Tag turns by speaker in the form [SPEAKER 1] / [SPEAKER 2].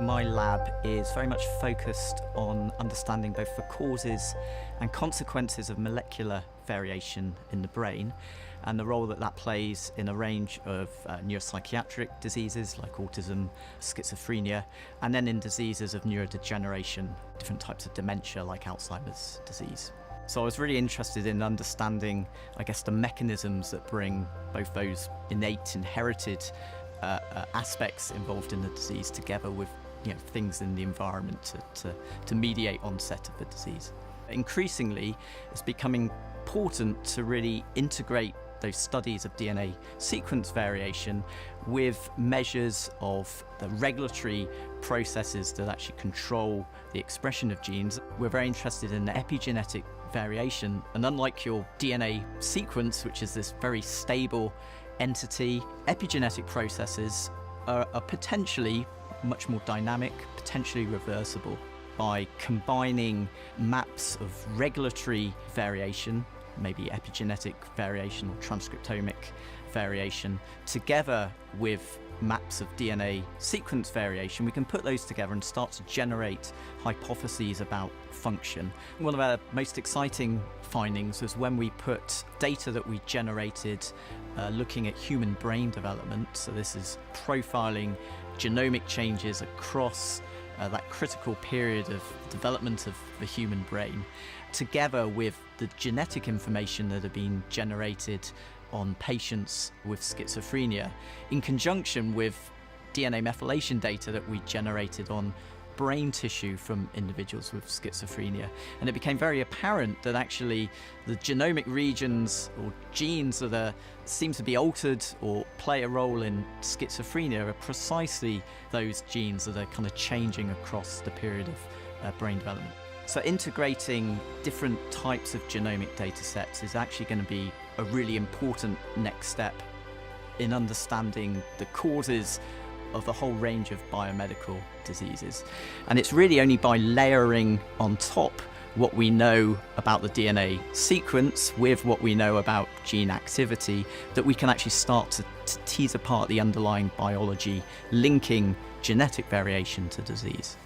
[SPEAKER 1] My lab is very much focused on understanding both the causes and consequences of molecular variation in the brain and the role that plays in a range of neuropsychiatric diseases like autism, schizophrenia, and then in diseases of neurodegeneration, different types of dementia like Alzheimer's disease. So I was really interested in understanding, the mechanisms that bring both those innate, inherited aspects involved in the disease together with things in the environment to mediate onset of the disease. Increasingly, it's becoming important to really integrate those studies of DNA sequence variation with measures of the regulatory processes that actually control the expression of genes. We're very interested in the epigenetic variation, and unlike your DNA sequence, which is this very stable entity, epigenetic processes are potentially much more dynamic, potentially reversible by combining maps of regulatory variation, maybe epigenetic variation or transcriptomic variation, together with maps of DNA sequence variation. We can put those together and start to generate hypotheses about function. One of our most exciting findings was when we put data that we generated looking at human brain development. So this is profiling genomic changes across that critical period of development of the human brain, together with the genetic information that had been generated on patients with schizophrenia, in conjunction with DNA methylation data that we generated on brain tissue from individuals with schizophrenia. And it became very apparent that actually the genomic regions or genes that seem to be altered or play a role in schizophrenia are precisely those genes that are kind of changing across the period of brain development. So integrating different types of genomic data sets is actually going to be a really important next step in understanding the causes of a whole range of biomedical diseases. And it's really only by layering on top what we know about the DNA sequence with what we know about gene activity that we can actually start to tease apart the underlying biology linking genetic variation to disease.